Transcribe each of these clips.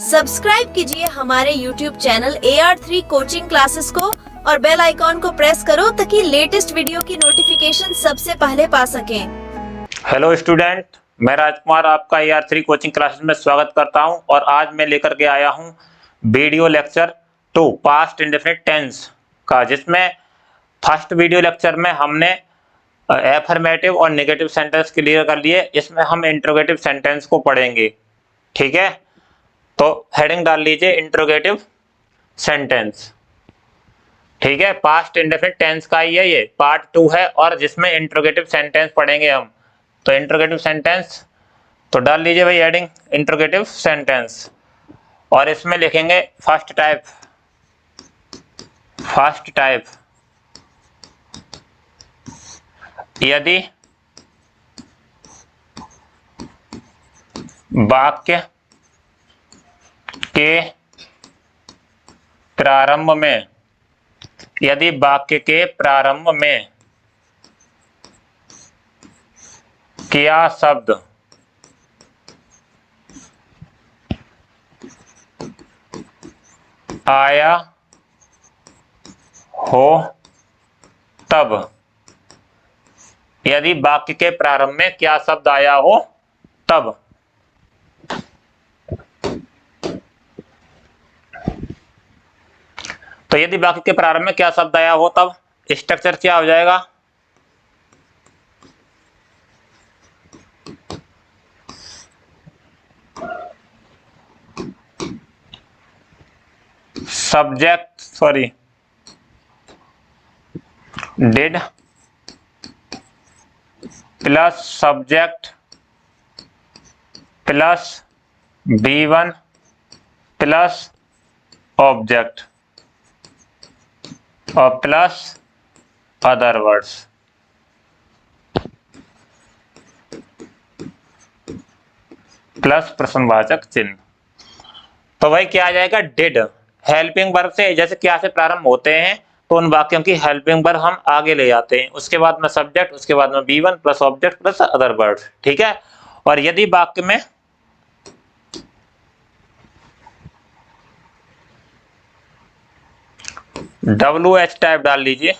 Subscribe कीजिए हमारे YouTube channel AR3 coaching classes को और बेल आइकॉन को प्रेस करो ताकि लेटेस्ट वीडियो की नोटिफिकेशन सबसे पहले पा सकें। हेलो स्टूडेंट, मैं राजकुमार आपका AR3 कोचिंग क्लासेस में स्वागत करता हूं और आज मैं लेकर के आया हूं video lecture 2 past indefinite tense का, जिसमें फर्स्ट वीडियो लेक्चर में हमने एफर्मेटिव और नेगेटिव सेंटेंस क्लियर कर लिए। इसमें हम इंट्रोगेटिव सेंटेंस को पढ़ेंगे। ठीक है, तो हेडिंग डाल लीजिए इंट्रोगेटिव सेंटेंस। ठीक है, पास्ट इंडेफिनिट टेंस का ही है, ये पार्ट 2 है और जिसमें इंट्रोगेटिव सेंटेंस पढ़ेंगे हम। तो इंट्रोगेटिव सेंटेंस तो डाल लीजिए भाई हेडिंग इंट्रोगेटिव सेंटेंस, और इसमें लिखेंगे फर्स्ट टाइप। फर्स्ट टाइप, यदि वाक्य के प्रारंभ में, यदि वाक्य के प्रारंभ में क्या शब्द आया हो तब, यदि वाक्य के प्रारंभ में क्या शब्द आया हो तब। तो यदि वाक्य के प्रारंभ में क्या शब्द आया हो तब स्ट्रक्चर क्या हो जाएगा? Subject did plus subject plus B1 plus object और प्लस अदर वर्ड्स। प्लस प्रश्नवाचक चिन्ह। तो भाई क्या आ जाएगा? डिड हेल्पिंग वर्ब से, जैसे क्या से प्रारंभ होते हैं तो उन वाक्यों की हेल्पिंग वर्ब हम आगे ले जाते हैं, उसके बाद में सब्जेक्ट, उसके बाद में B1 plus object plus other words. ठीक है, और यदि वाक्य में WH टाइप डाल लीजिए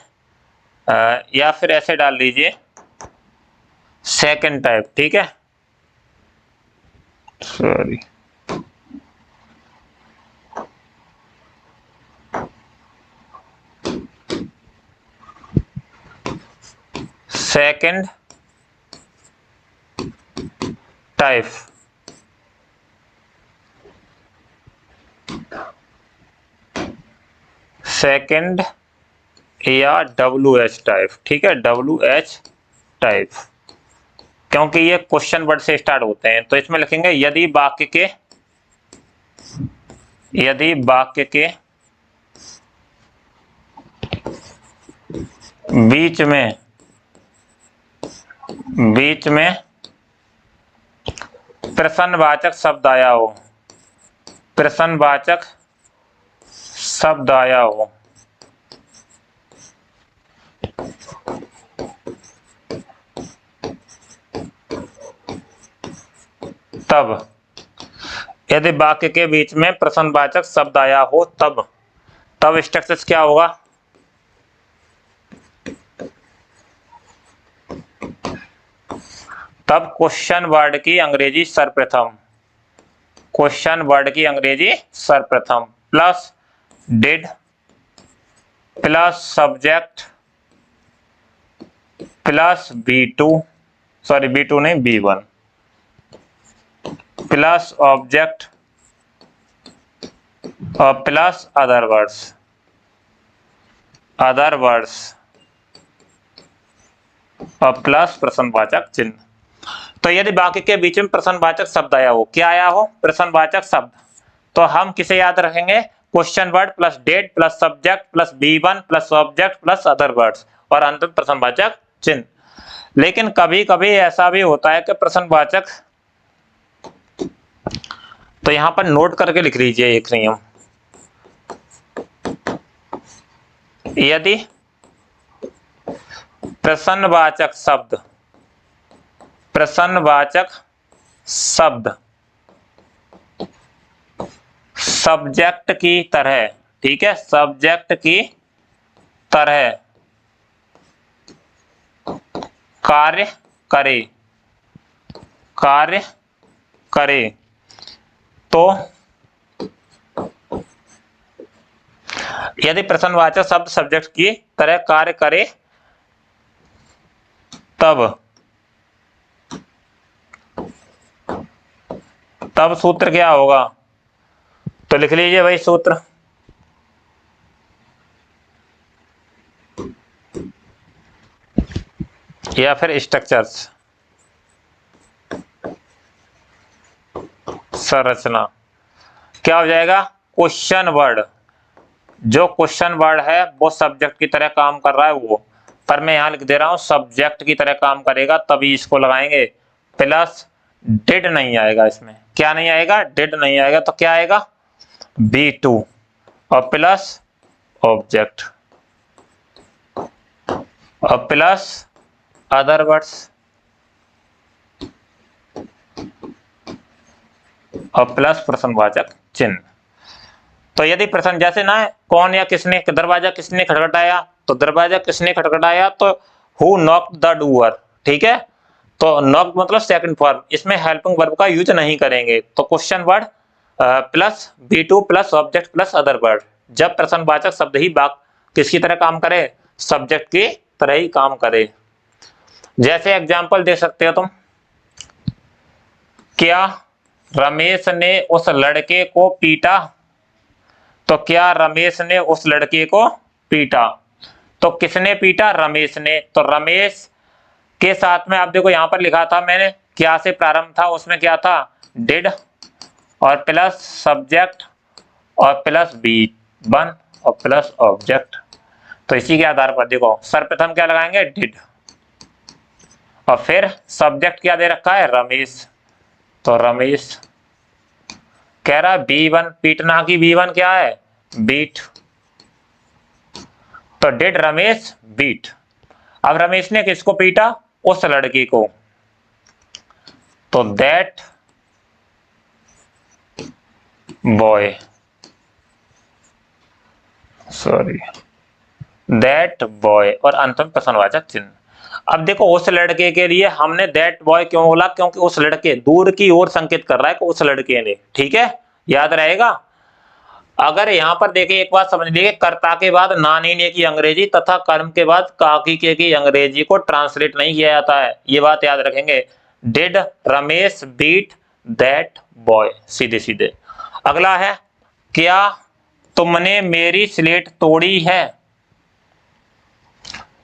या फिर ऐसे डाल लीजिए सेकंड टाइप। ठीक है, सॉरी, सेकंड टाइप, सेकंड या WH टाइप। ठीक है, WH टाइप, क्योंकि ये क्वेश्चन वर्ड से स्टार्ट होते हैं। तो इसमें लिखेंगे यदि वाक्य के बीच में प्रश्नवाचक शब्द आया हो, प्रश्नवाचक शब्द आया हो, तब, यदि वाक्य के बीच में प्रश्नवाचक शब्द आया हो तब स्ट्रक्चर क्या होगा? तब क्वेश्चन वर्ड की अंग्रेजी सर्वप्रथम, क्वेश्चन वर्ड की अंग्रेजी सर्वप्रथम plus did plus subject plus B2 नहीं B1 प्लस ऑब्जेक्ट और प्लस अदर वर्ड्स और प्लस प्रश्नवाचक चिन्ह। तो यदि वाक्य के बीच में प्रश्नवाचक शब्द आया हो, क्या आया हो? प्रश्नवाचक शब्द। तो हम किसे याद रखेंगे? Question word plus did plus subject plus B1 plus object plus other words और अंत में प्रश्नवाचक चिन्ह। लेकिन कभी कभी ऐसा भी होता है कि प्रश्नवाचक, तो यहां पर नोट करके लिख लीजिए एक नियम, यदि प्रश्नवाचक शब्द सब्जेक्ट की तरह, ठीक है, सब्जेक्ट की तरह कार्य करे, कार्य करे तो यदि प्रश्नवाचक शब्द सब्जेक्ट की तरह कार्य करे तब सूत्र क्या होगा? तो लिख लीजिए भाई सूत्र। या फिर स्ट्रक्चर्स, संरचना। क्या हो जाएगा? क्वेश्चन वर्ड, जो क्वेश्चन वर्ड है वो सब्जेक्ट की तरह काम कर रहा है वो, पर मैं यहां लिख दे रहा हूं सब्जेक्ट की तरह काम करेगा तभी इसको लगाएंगे। प्लस डिड नहीं आएगा इसमें, क्या नहीं आएगा? डिड नहीं आएगा, तो क्या आएगा? B2 और प्लस ऑब्जेक्ट और प्लस अदर वर्ड्स और प्लस प्रश्नवाचक चिन्ह। तो यदि प्रश्न जैसे ना कौन या किसने, दरवाजा किसने खटखटाया, तो दरवाजा किसने खटखटाया तो हु नॉक्ड द डोर, ठीक है। तो नॉक्ड मतलब सेकंड फॉर्म, इसमें हेल्पिंग वर्ब का यूज नहीं करेंगे। तो question word plus B2 plus object plus other word. जब प्रश्नवाचक शब्द ही किसकी तरह काम करे? सब्जेक्ट की तरह ही काम करे। जैसे एग्जाम्पल दे सकते हो तुम, क्या रमेश ने उस लड़के को पीटा? तो क्या रमेश ने उस लड़के को पीटा? तो किसने पीटा? रमेश ने। तो रमेश के साथ में आप देखो यहां पर लिखा था मैंने, क्या से प्रारंभ था, उसमें क्या था? डिड और प्लस सब्जेक्ट और प्लस B1 और प्लस ऑब्जेक्ट। तो इसी के आधार पर देखो सर्वप्रथम क्या लगाएंगे? डिड, और फिर सब्जेक्ट क्या दे रखा है? रमेश। तो रमेश कह रहा है B1 पीटना की, B1 क्या है? बीट। तो डिड रमेश बीट। अब रमेश ने किसको पीटा? उस लड़की को। तो that boy, sorry that boy, और अंत में प्रश्नवाचक चिन्ह। अब देखो उस लड़के के लिए हमने दैट बॉय क्यों बोला? क्योंकि उस लड़के दूर की ओर संकेत कर रहा है कि उस लड़के ने, ठीक है, याद रहेगा। अगर यहां पर देखिए एक बात समझ लीजिए, कर्ता के बाद नानी ने की अंग्रेजी तथा कर्म के बाद काकी के की अंग्रेजी को ट्रांसलेट नहीं किया जाता है, ये बात याद रखेंगे। Did Ramesh beat that boy, सीधे सीधे। अगला है, क्या तुमने मेरी स्लेट तोड़ी है?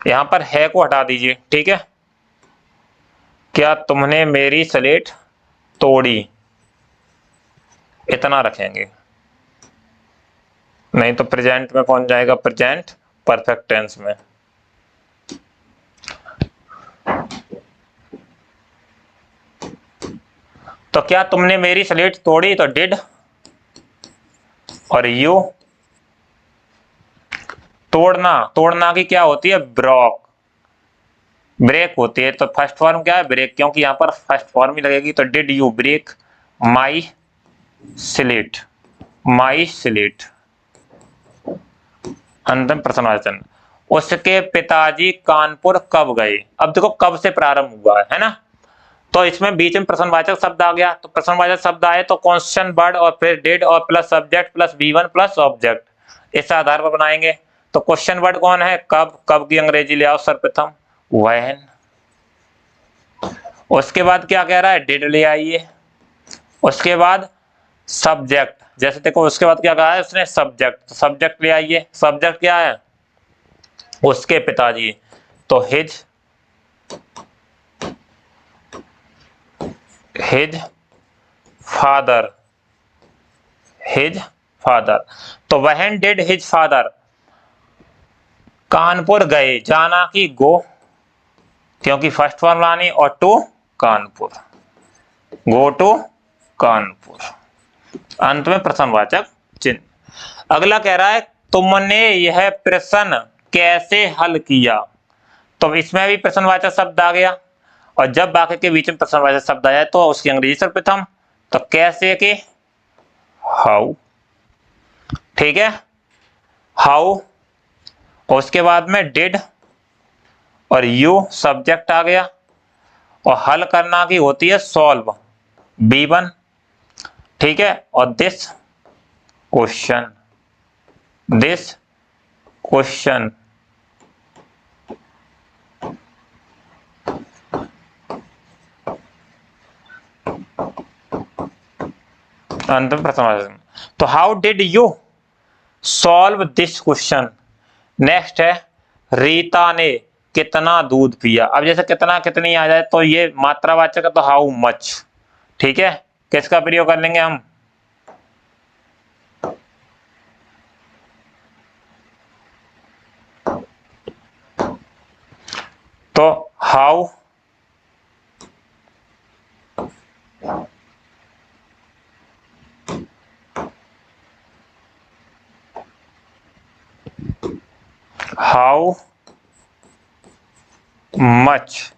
यहां पर है को हटा दीजिए, ठीक है। क्या तुमने मेरी स्लेट तोड़ी, इतना रखेंगे, नहीं तो प्रेजेंट में पहुंच जाएगा, प्रेजेंट परफेक्ट टेंस में। तो क्या तुमने मेरी स्लेट तोड़ी, तो डिड, और यू तोड़ना, तोड़ना की क्या होती है? ब्रोक, ब्रेक होती है। तो फर्स्ट फॉर्म क्या है? ब्रेक, क्योंकि यहां पर फर्स्ट फॉर्म ही लगेगी। तो did you break my slate, my slate, अंतिम प्रश्नवाचन। उसके पिताजी कानपुर कब गए? अब देखो कब से प्रारंभ हुआ है ना, तो इसमें बीच में प्रश्नवाचक शब्द आ गया। तो प्रश्नवाचक शब्द आए तो क्वेश्चन वर्ड और फिर डिड और plus subject plus B1 plus object, इस आधार पर बनाएंगे। तो क्वेश्चन वर्ड कौन है? कब, कब की अंग्रेजी ले आओ सर्वप्रथम, व्हेन। उसके बाद क्या कह रहा है? डिड ले आइए। उसके बाद सब्जेक्ट, जैसे देखो उसके बाद क्या कहा है उसने? सब्जेक्ट, तो सब्जेक्ट ले आइए। सब्जेक्ट क्या है? उसके पिताजी, तो हिज फादर, हिज फादर। तो when did his father Kanpur गए, जाना की गो, क्योंकि फर्स्ट फॉर्म लानी, और to Kanpur, go to Kanpur, अंत में प्रश्नवाचक चिन्ह। अगला कह रहा है तुमने यह प्रश्न कैसे हल किया? तो इसमें भी प्रश्नवाचक शब्द आ गया, और जब वाक्य के बीच में प्रश्नवाचक शब्द आया तो उसकी अंग्रेजी सर्वप्रथम। तो कैसे के हाउ, ठीक है, हाउ, उसके बाद में डिड और यू सब्जेक्ट आ गया, और हल करना की होती है सॉल्व, B1, ठीक है, और दिस क्वेश्चन, दिस क्वेश्चन, अंतिम प्रश्न। तो how did you solve this question. Next है रीता ने कितना दूध पिया। अब जैसे कितना कितनी आ जाए तो ये मात्रावाचक है, तो हाउ मच, ठीक है, किसका प्रयोग कर लेंगे हम, तो हाउ मच,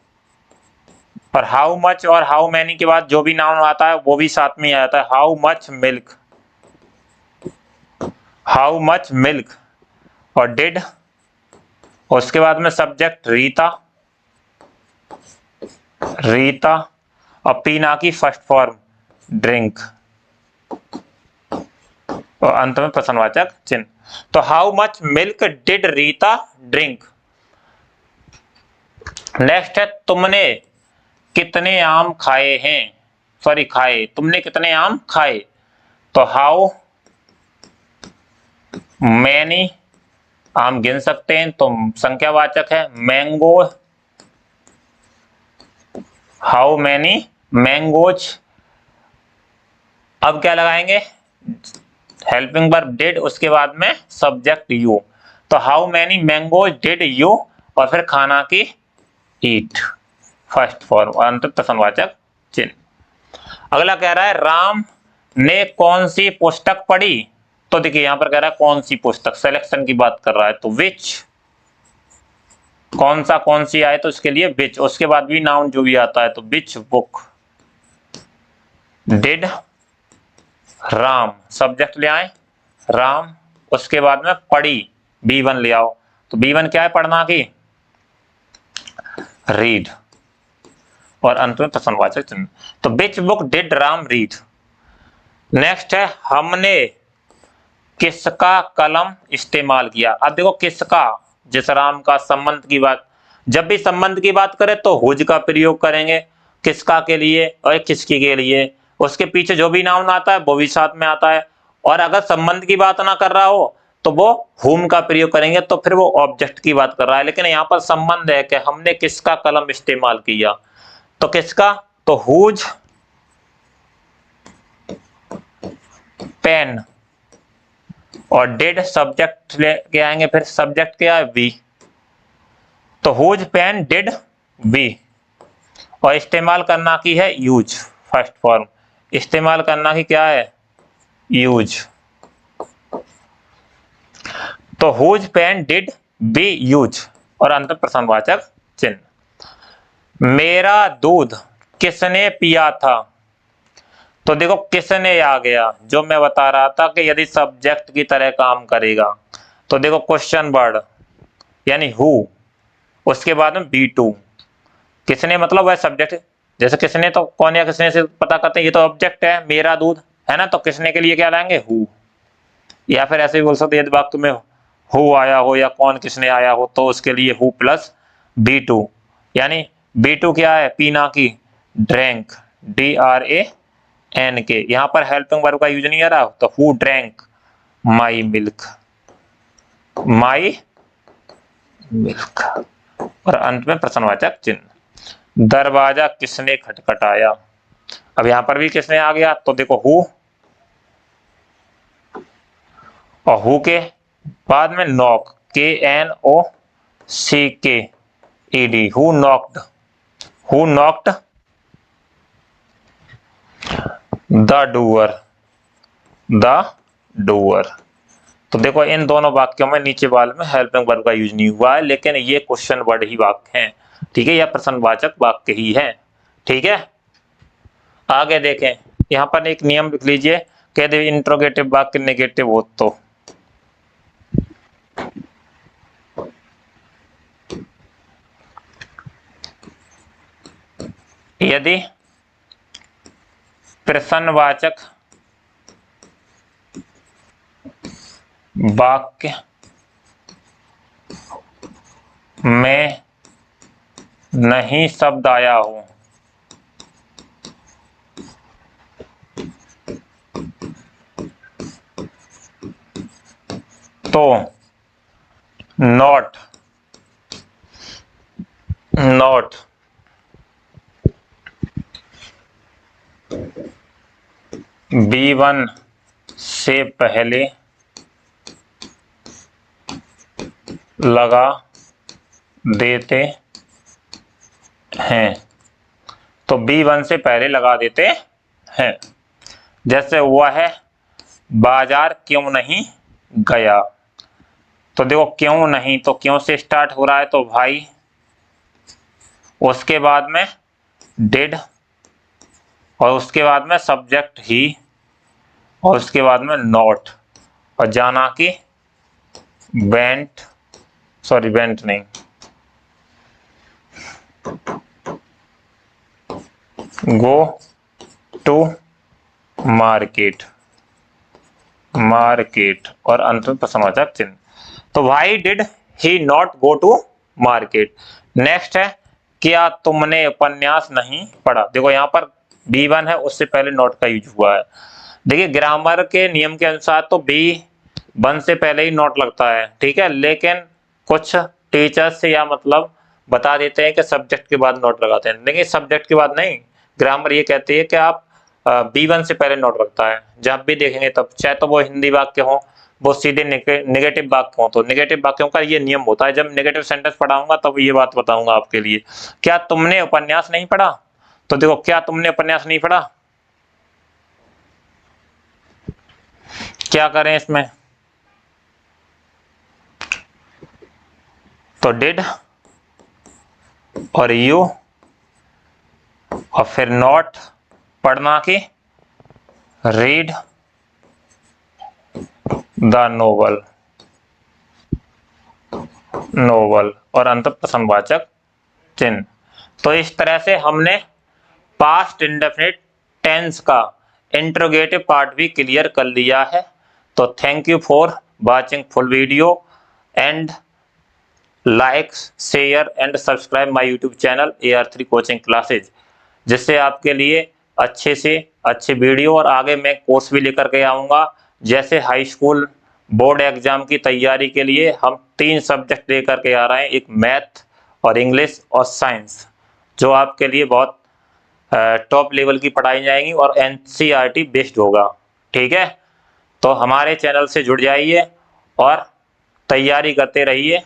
और हाउ मच और हाउ मैनी के बाद जो भी नाउन आता है वो भी साथ में आ जाता है। How much milk, how much milk, और डिड, उसके बाद में सब्जेक्ट रीता, रीता, और पीना की फर्स्ट फॉर्म ड्रिंक, और अंत में प्रश्नवाचक चिन्ह। तो how much milk did Rita drink. Next है तुमने कितने आम खाए हैं, सॉरी खाए, तुमने कितने आम खाए, तो हाउ मैनी, आम गिन सकते हैं तो संख्यावाचक है, मैंगो, हाउ मैनी मैंगोज। अब क्या लगाएंगे, हेल्पिंग वर्ब डिड, उसके बाद में सब्जेक्ट यू, तो how many mangoes did you, और फिर खाना की ईट, फर्स्ट फॉर्म, और अंत प्रश्नवाचक चिन्ह। अगला कह रहा है राम ने कौन सी पुस्तक पढ़ी। तो देखिए यहां पर कह रहा है कौन सी पुस्तक, सिलेक्शन की बात कर रहा है, तो विच, कौन सा कौन सी आए तो इसके लिए विच, उसके बाद भी नाउन जो भी आता है तो which book did Ram, subject ले आए राम, उसके बाद में पढ़ी B1 ले आओ, तो B1 क्या है, पढ़ना की रीड, और अंत में प्रश्नवाचक चिन्ह। तो which book did Ram read. Next है हमने किसका कलम इस्तेमाल किया। अब देखो किसका, जिस राम का, संबंध की बात, जब भी संबंध की बात करें तो हुज का प्रयोग करेंगे, किसका के लिए और किसकी के लिए, उसके पीछे जो भी नाउन आता है वो भी साथ में आता है, और अगर संबंध की बात ना कर रहा हो तो वो हुम का प्रयोग करेंगे, तो फिर वो ऑब्जेक्ट की बात कर रहा है। लेकिन यहाँ पर संबंध है कि हमने किसका कलम इस्तेमाल किया, तो किसका, तो हुज पेन, और डिड सब्जेक्ट लेके आएंगे, फिर सब्जेक्ट क्या है वी, तो हुज पेन डिड वी, और इस्तेमाल करना की है यूज, फर्स्ट फॉर्म, इस्तेमाल करना की क्या है यूज, तो whose pen did be use, और अंत प्रश्नवाचक चिन्ह। मेरा दूध किसने पिया था। तो देखो किसने आ गया, जो मैं बता रहा था कि यदि सब्जेक्ट की तरह काम करेगा तो देखो क्वेश्चन वर्ड यानी हु, उसके बाद में B2, किसने मतलब वह सब्जेक्ट, जैसे किसने तो कौन या किसने से पता करते हैं, ये तो ऑब्जेक्ट है मेरा दूध है ना, तो किसने के लिए क्या लाएंगे हु, या फिर ऐसे भी बोल सकते यदि वाक्य में हु आया हो या कौन किसने आया हो तो उसके लिए हु प्लस B2, यानी B2 क्या है, पीना की ड्रैंक, DRANK, यहां पर हेल्पिंग वर्ब का यूज नहीं आ रहा, तो who drank my milk, my milk, और अंत में प्रश्नवाचक चिन्ह। दरवाजा किसने खटखटाया। अब यहां पर भी किसने आ गया, तो देखो हु, और हु के बाद में knock, KNOCKED, who knocked, who knocked the doer, the doer. तो देखो इन दोनों वाक्यों में नीचे वाले में हेल्पिंग वर्ब का यूज नहीं हुआ है, लेकिन ये क्वेश्चन वर्ड ही वाक्य हैं, ठीक है, या प्रश्नवाचक वाक्य ही है, ठीक है। आगे देखें, यहाँ पर एक नियम लिख लीजिए, कह दे इंट्रोगेटिव वाक्य नेगेटिव हो तो यदि प्रश्नवाचक वाक्य में नहीं शब्द आया हो तो नॉट B1 से पहले लगा देते हैं। तो B1 से पहले लगा देते हैं। जैसे हुआ है बाजार क्यों नहीं गया, तो देखो क्यों नहीं, तो क्यों से स्टार्ट हो रहा है तो भाई, उसके बाद में डिड, और उसके बाद में सब्जेक्ट ही, और उसके बाद में नॉट, और जाना कि वेंट नहीं, गो टू मार्केट और अंत में प्रश्नवाचक चिन्ह। तो भाई did he not go to market. Next है क्या तुमने उपन्यास नहीं पढ़ा। देखो यहाँ पर B1 है, उससे पहले नॉट का यूज हुआ है। देखिए ग्रामर के नियम के अनुसार तो B1 से पहले ही नॉट लगता है, ठीक है, लेकिन कुछ टीचर्स या मतलब बता देते हैं कि सब्जेक्ट के बाद नॉट लगाते हैं, लेकिन सब्जेक्ट के बाद नहीं। ग्रामर ये कहती है कि आप B1 से पहले नॉट लगता है। जब भी देखेंगे तब, चाहे तो वो हिंदी वाक्य हो, वो सीधे नेगेटिव वाक्य हो, तो नेगेटिव वाक्यों का ये नियम होता है। जब नेगेटिव सेंटेंस पढ़ाऊंगा तब ये बात बताऊंगा आपके लिए। क्या तुमने उपन्यास नहीं पढ़ा, तो देखो क्या तुमने उपन्यास नहीं पढ़ा, क्या करें इसमें, तो डिड और यू और फिर नॉट, पढ़ना की रीड द नोवेल और अंत प्रश्नवाचक चिन्ह। तो इस तरह से हमने पास्ट इंडेफिनिट टेंस का इंट्रोगेटिव पार्ट भी क्लियर कर लिया है। तो thank you for watching full video and like share and subscribe my YouTube channel AR3 coaching classes, जिससे आपके लिए अच्छे से अच्छे वीडियो और आगे मैं कोर्स भी लेकर के आऊँगा। जैसे हाई स्कूल बोर्ड एग्जाम की तैयारी के लिए हम 3 सब्जेक्ट लेकर के आ रहे हैं, एक मैथ और इंग्लिश और साइंस, जो आपके लिए बहुत टॉप लेवल की पढ़ाई जाएंगी और NCERT बेस्ड होगा, ठीक है। तो हमारे चैनल से जुड़ जाइए और तैयारी करते रहिए।